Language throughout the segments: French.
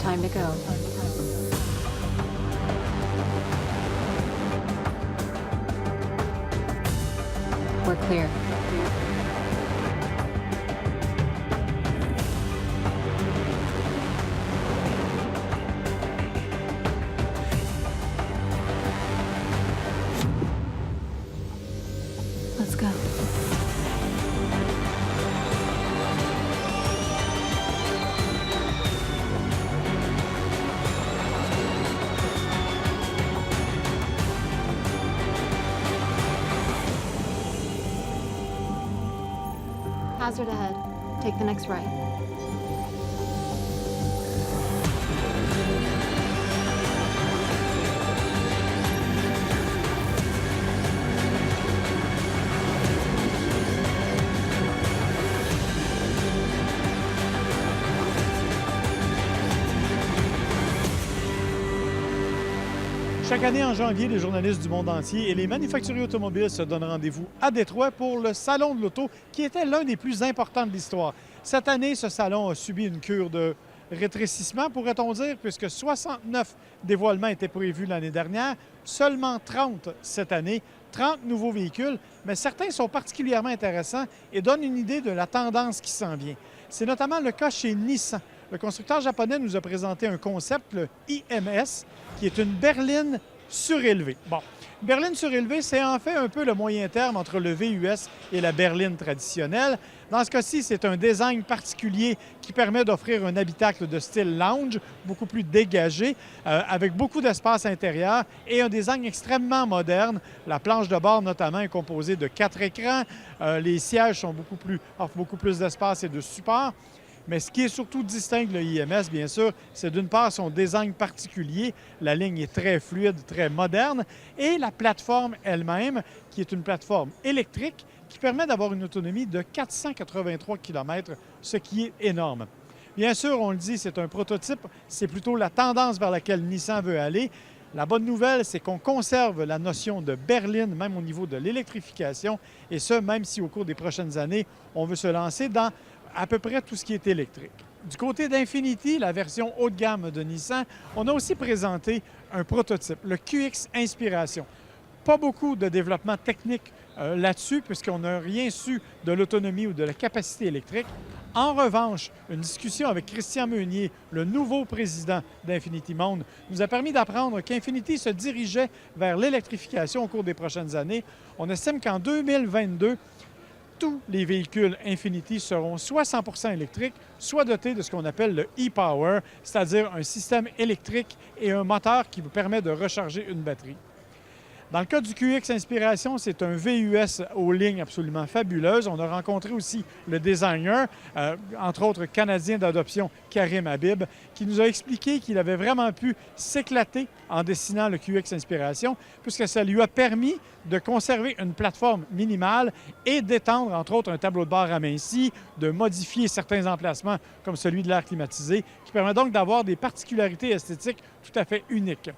Time to go. We're clear. Let's go. Hazard ahead. Take the next right. Chaque année en janvier, les journalistes du monde entier et les manufacturiers automobiles se donnent rendez-vous à Détroit pour le Salon de l'Auto, qui était l'un des plus importants de l'histoire. Cette année, ce salon a subi une cure de rétrécissement, pourrait-on dire, puisque 69 dévoilements étaient prévus l'année dernière, seulement 30 cette année, 30 nouveaux véhicules, mais certains sont particulièrement intéressants et donnent une idée de la tendance qui s'en vient. C'est notamment le cas chez Nissan. Le constructeur japonais nous a présenté un concept, le IMS, qui est une berline surélevée. Bon, berline surélevée, c'est en fait un peu le moyen terme entre le VUS et la berline traditionnelle. Dans ce cas-ci, c'est un design particulier qui permet d'offrir un habitacle de style lounge, beaucoup plus dégagé, avec beaucoup d'espace intérieur et un design extrêmement moderne. La planche de bord, notamment, est composée de 4 écrans. Les sièges sont offrent beaucoup plus d'espace et de support. Mais ce qui est surtout distingue le IMS, bien sûr, c'est d'une part son design particulier. La ligne est très fluide, très moderne. Et la plateforme elle-même, qui est une plateforme électrique qui permet d'avoir une autonomie de 483 km, ce qui est énorme. Bien sûr, on le dit, c'est un prototype. C'est plutôt la tendance vers laquelle Nissan veut aller. La bonne nouvelle, c'est qu'on conserve la notion de berline, même au niveau de l'électrification. Et ce, même si au cours des prochaines années, on veut se lancer dans à peu près tout ce qui est électrique. Du côté d'Infiniti, la version haut de gamme de Nissan, on a aussi présenté un prototype, le QX Inspiration. Pas beaucoup de développement technique là-dessus, puisqu'on n'a rien su de l'autonomie ou de la capacité électrique. En revanche, une discussion avec Christian Meunier, le nouveau président d'Infiniti Monde, nous a permis d'apprendre qu'Infiniti se dirigeait vers l'électrification au cours des prochaines années. On estime qu'en 2022, tous les véhicules Infiniti seront soit 100 électriques, soit dotés de ce qu'on appelle le e-Power, c'est-à-dire un système électrique et un moteur qui vous permet de recharger une batterie. Dans le cas du QX Inspiration, c'est un VUS aux lignes absolument fabuleuses. On a rencontré aussi le designer, entre autres canadien d'adoption, Karim Habib, qui nous a expliqué qu'il avait vraiment pu s'éclater en dessinant le QX Inspiration, puisque ça lui a permis de conserver une plateforme minimale et d'étendre, entre autres, un tableau de bord aminci, de modifier certains emplacements, comme celui de l'air climatisé, qui permet donc d'avoir des particularités esthétiques tout à fait uniques.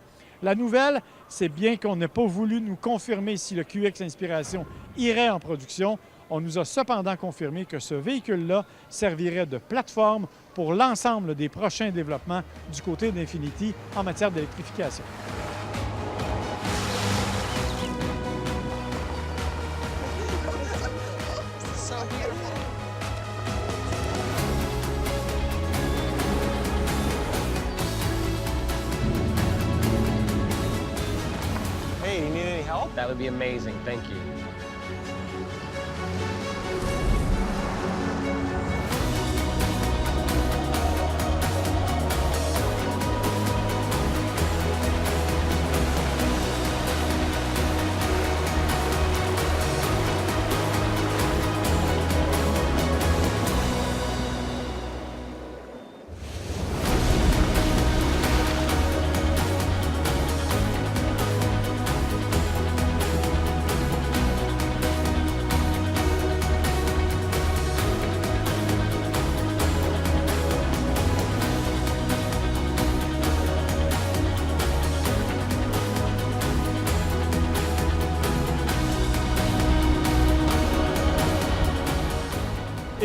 La nouvelle, c'est bien qu'on n'ait pas voulu nous confirmer si le QX Inspiration irait en production. On nous a cependant confirmé que ce véhicule-là servirait de plateforme pour l'ensemble des prochains développements du côté d'Infiniti en matière d'électrification. Hey, do you need any help? That would be amazing. Thank you.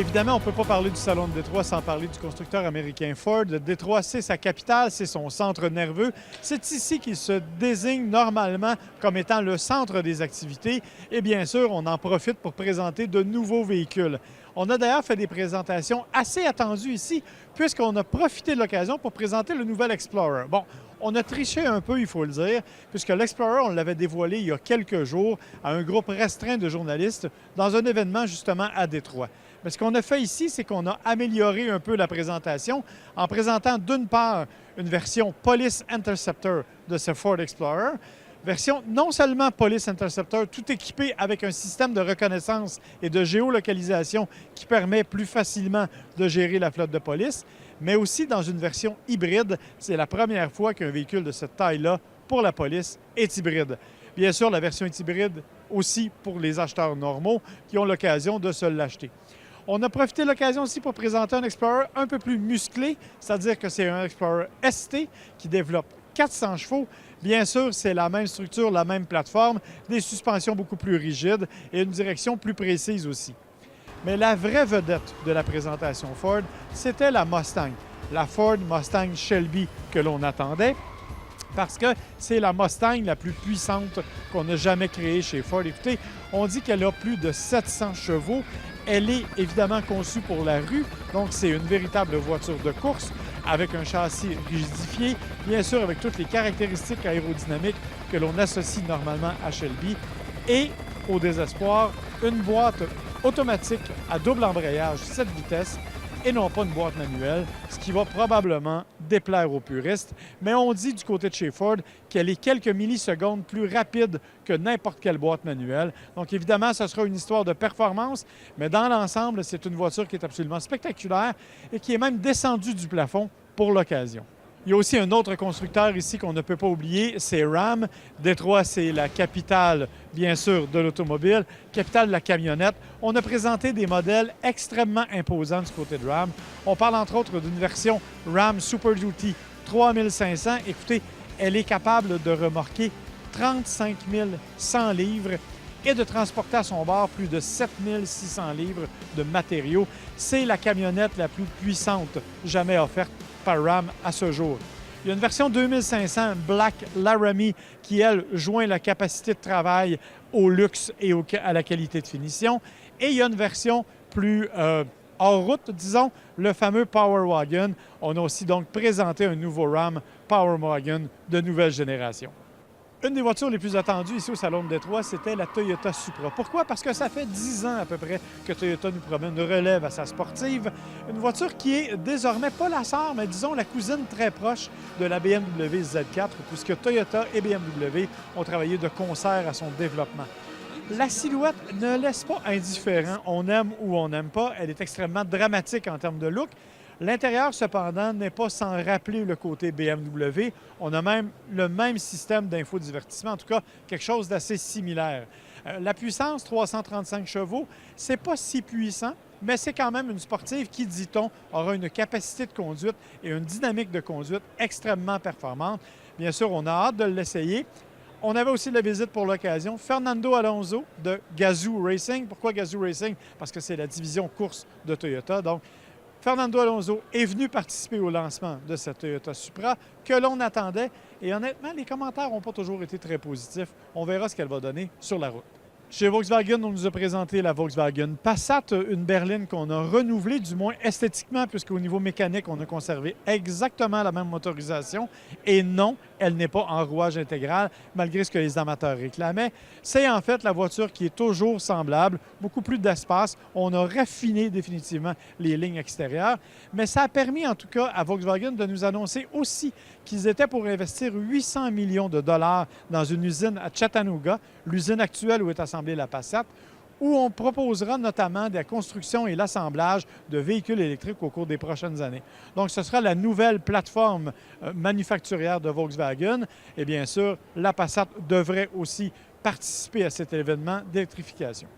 Évidemment, on ne peut pas parler du Salon de Détroit sans parler du constructeur américain Ford. Détroit, c'est sa capitale, c'est son centre nerveux. C'est ici qu'il se désigne normalement comme étant le centre des activités. Et bien sûr, on en profite pour présenter de nouveaux véhicules. On a d'ailleurs fait des présentations assez attendues ici, puisqu'on a profité de l'occasion pour présenter le nouvel Explorer. Bon, on a triché un peu, il faut le dire, puisque l'Explorer, on l'avait dévoilé il y a quelques jours à un groupe restreint de journalistes dans un événement justement à Détroit. Mais ce qu'on a fait ici, c'est qu'on a amélioré un peu la présentation en présentant d'une part une version Police Interceptor de ce Ford Explorer, version non seulement Police Interceptor, tout équipé avec un système de reconnaissance et de géolocalisation qui permet plus facilement de gérer la flotte de police, mais aussi dans une version hybride. C'est la première fois qu'un véhicule de cette taille-là pour la police est hybride. Bien sûr, la version est hybride aussi pour les acheteurs normaux qui ont l'occasion de se l'acheter. On a profité de l'occasion aussi pour présenter un Explorer un peu plus musclé, c'est-à-dire que c'est un Explorer ST qui développe 400 chevaux. Bien sûr, c'est la même structure, la même plateforme, des suspensions beaucoup plus rigides et une direction plus précise aussi. Mais la vraie vedette de la présentation Ford, c'était la Mustang, la Ford Mustang Shelby que l'on attendait, parce que c'est la Mustang la plus puissante qu'on a jamais créée chez Ford. Écoutez, on dit qu'elle a plus de 700 chevaux. Elle est évidemment conçue pour la rue, donc c'est une véritable voiture de course avec un châssis rigidifié, bien sûr avec toutes les caractéristiques aérodynamiques que l'on associe normalement à Shelby. Et, au désespoir, une boîte automatique à double embrayage 7 vitesses et non pas une boîte manuelle, ce qui va probablement déplaire aux puristes. Mais on dit du côté de chez Ford qu'elle est quelques millisecondes plus rapide que n'importe quelle boîte manuelle. Donc évidemment, ce sera une histoire de performance, mais dans l'ensemble, c'est une voiture qui est absolument spectaculaire et qui est même descendue du plafond pour l'occasion. Il y a aussi un autre constructeur ici qu'on ne peut pas oublier, c'est Ram. Détroit, c'est la capitale, bien sûr, de l'automobile, capitale de la camionnette. On a présenté des modèles extrêmement imposants du côté de Ram. On parle entre autres d'une version Ram Super Duty 3500. Écoutez, elle est capable de remorquer 35 100 livres et de transporter à son bord plus de 7 600 livres de matériaux. C'est la camionnette la plus puissante jamais offerte par Ram à ce jour. Il y a une version 2500 Black Laramie qui, elle, joint la capacité de travail au luxe et à la qualité de finition. Et il y a une version plus hors route, disons, le fameux Power Wagon. On a aussi donc présenté un nouveau Ram Power Wagon de nouvelle génération. Une des voitures les plus attendues ici au Salon de Détroit, c'était la Toyota Supra. Pourquoi? Parce que ça fait 10 ans à peu près que Toyota nous promet une relève à sa sportive. Une voiture qui est désormais pas la sœur, mais disons la cousine très proche de la BMW Z4, puisque Toyota et BMW ont travaillé de concert à son développement. La silhouette ne laisse pas indifférent. On aime ou on n'aime pas. Elle est extrêmement dramatique en termes de look. L'intérieur, cependant, n'est pas sans rappeler le côté BMW. On a même le même système d'infodivertissement, en tout cas, quelque chose d'assez similaire. La puissance, 335 chevaux, c'est pas si puissant, mais c'est quand même une sportive qui, dit-on, aura une capacité de conduite et une dynamique de conduite extrêmement performante. Bien sûr, on a hâte de l'essayer. On avait aussi la visite pour l'occasion. Fernando Alonso de Gazoo Racing. Pourquoi Gazoo Racing? Parce que c'est la division course de Toyota. Donc, Fernando Alonso est venu participer au lancement de cette Toyota Supra que l'on attendait. Et honnêtement, les commentaires n'ont pas toujours été très positifs. On verra ce qu'elle va donner sur la route. Chez Volkswagen, on nous a présenté la Volkswagen Passat, une berline qu'on a renouvelée, du moins esthétiquement, puisqu'au niveau mécanique, on a conservé exactement la même motorisation. Et non, elle n'est pas en rouage intégral, malgré ce que les amateurs réclamaient. C'est en fait la voiture qui est toujours semblable, beaucoup plus d'espace. On a raffiné définitivement les lignes extérieures, mais ça a permis en tout cas à Volkswagen de nous annoncer aussi qu'ils étaient pour investir 800 millions de dollars dans une usine à Chattanooga, l'usine actuelle où est assemblée la Passat, où on proposera notamment la construction et l'assemblage de véhicules électriques au cours des prochaines années. Donc, ce sera la nouvelle plateforme manufacturière de Volkswagen. Et bien sûr, la Passat devrait aussi participer à cet événement d'électrification.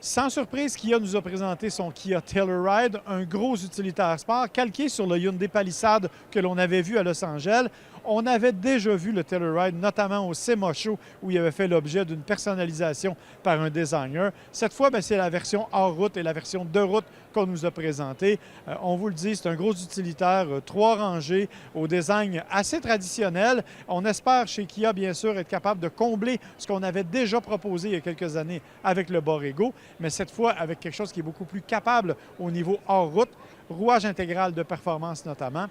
Sans surprise, Kia nous a présenté son Kia Telluride, un gros utilitaire sport calqué sur le Hyundai Palisade que l'on avait vu à Los Angeles. On avait déjà vu le Telluride, notamment au SEMA Show, où il avait fait l'objet d'une personnalisation par un designer. Cette fois, c'est la version hors route et la version de route qu'on nous a présentée. On vous le dit, c'est un gros utilitaire, 3 rangées, au design assez traditionnel. On espère chez Kia, bien sûr, être capable de combler ce qu'on avait déjà proposé il y a quelques années avec le Borrego, mais cette fois avec quelque chose qui est beaucoup plus capable au niveau hors route, rouage intégral de performance notamment.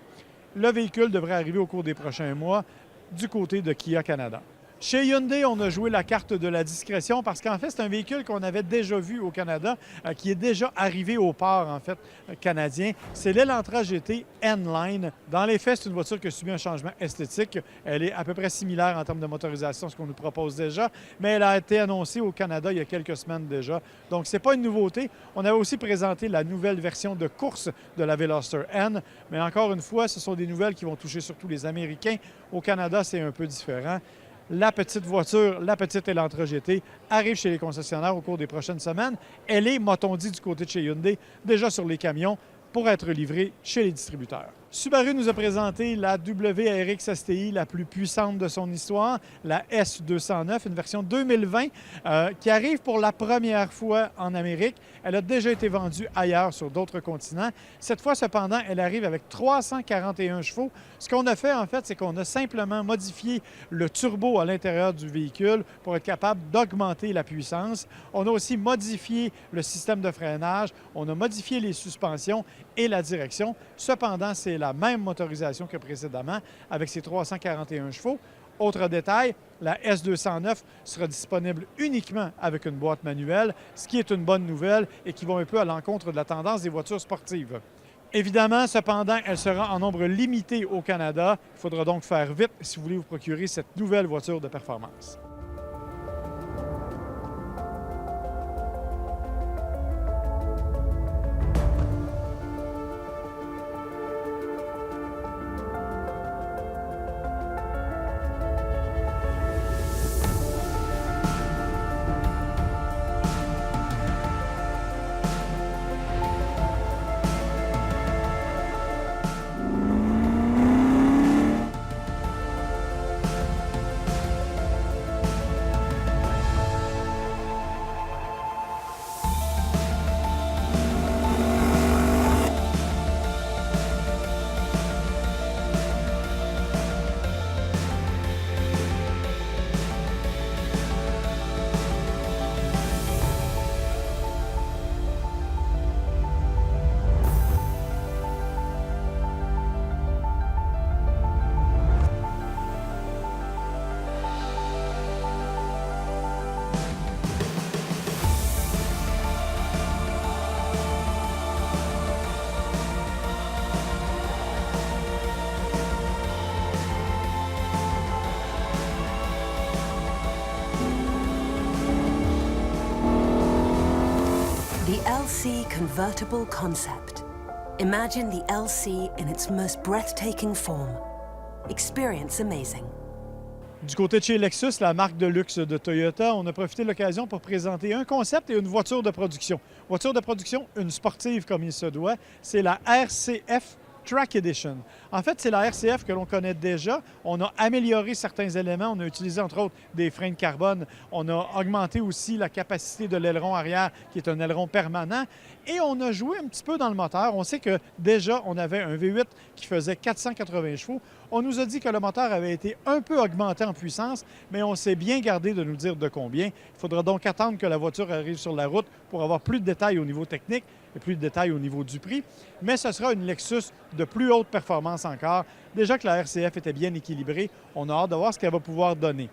Le véhicule devrait arriver au cours des prochains mois du côté de Kia Canada. Chez Hyundai, on a joué la carte de la discrétion parce qu'en fait, c'est un véhicule qu'on avait déjà vu au Canada, qui est déjà arrivé au port, en fait, canadien. C'est l'Elantra GT N-Line. Dans les faits, c'est une voiture qui a subi un changement esthétique. Elle est à peu près similaire en termes de motorisation à ce qu'on nous propose déjà, mais elle a été annoncée au Canada il y a quelques semaines déjà. Donc, ce n'est pas une nouveauté. On avait aussi présenté la nouvelle version de course de la Veloster N, mais encore une fois, ce sont des nouvelles qui vont toucher surtout les Américains. Au Canada, c'est un peu différent. La petite voiture, la petite Elantra GT, arrive chez les concessionnaires au cours des prochaines semaines. Elle est, m'a-t-on dit, du côté de chez Hyundai, déjà sur les camions pour être livrée chez les distributeurs. Subaru nous a présenté la WRX STI la plus puissante de son histoire, la S209, une version 2020 qui arrive pour la première fois en Amérique. Elle a déjà été vendue ailleurs sur d'autres continents. Cette fois, cependant, elle arrive avec 341 chevaux. Ce qu'on a fait, en fait, c'est qu'on a simplement modifié le turbo à l'intérieur du véhicule pour être capable d'augmenter la puissance. On a aussi modifié le système de freinage, on a modifié les suspensions et la direction. Cependant, c'est la même motorisation que précédemment avec ses 341 chevaux. Autre détail, la S209 sera disponible uniquement avec une boîte manuelle, ce qui est une bonne nouvelle et qui va un peu à l'encontre de la tendance des voitures sportives. Évidemment, cependant, elle sera en nombre limité au Canada. Il faudra donc faire vite si vous voulez vous procurer cette nouvelle voiture de performance. The LC Convertible Concept. Imagine the LC in its most breathtaking form. Experience amazing. Du côté de chez Lexus, la marque de luxe de Toyota, on a profité de l'occasion pour présenter un concept et une voiture de production. Voiture de production, une sportive comme il se doit, c'est la RCF Track Edition. En fait, c'est la RCF que l'on connaît déjà. On a amélioré certains éléments. On a utilisé, entre autres, des freins de carbone. On a augmenté aussi la capacité de l'aileron arrière, qui est un aileron permanent. Et on a joué un petit peu dans le moteur. On sait que déjà, on avait un V8 qui faisait 480 chevaux. On nous a dit que le moteur avait été un peu augmenté en puissance, mais on s'est bien gardé de nous dire de combien. Il faudra donc attendre que la voiture arrive sur la route pour avoir plus de détails au niveau technique et plus de détails au niveau du prix. Mais ce sera une Lexus de plus haute performance encore. Déjà que la RCF était bien équilibrée, on a hâte de voir ce qu'elle va pouvoir donner.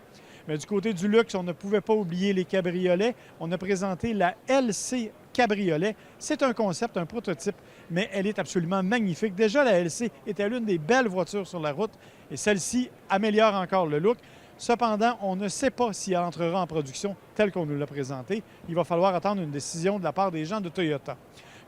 Mais du côté du luxe, on ne pouvait pas oublier les cabriolets. On a présenté la LC Cabriolet. C'est un concept, un prototype, mais elle est absolument magnifique. Déjà, la LC était l'une des belles voitures sur la route et celle-ci améliore encore le look. Cependant, on ne sait pas si elle entrera en production telle qu'on nous l'a présentée. Il va falloir attendre une décision de la part des gens de Toyota.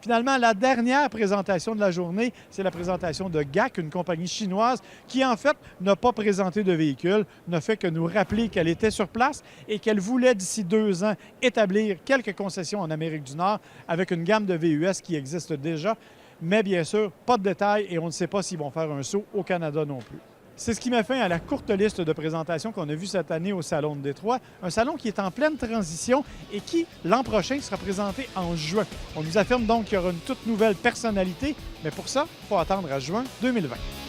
Finalement, la dernière présentation de la journée, c'est la présentation de GAC, une compagnie chinoise qui, en fait, n'a pas présenté de véhicule, n'a fait que nous rappeler qu'elle était sur place et qu'elle voulait, d'ici 2 ans, établir quelques concessions en Amérique du Nord avec une gamme de VUS qui existe déjà. Mais bien sûr, pas de détails et on ne sait pas s'ils vont faire un saut au Canada non plus. C'est ce qui met fin à la courte liste de présentations qu'on a vues cette année au Salon de Détroit, un salon qui est en pleine transition et qui, l'an prochain, sera présenté en juin. On nous affirme donc qu'il y aura une toute nouvelle personnalité, mais pour ça, il faut attendre à juin 2020.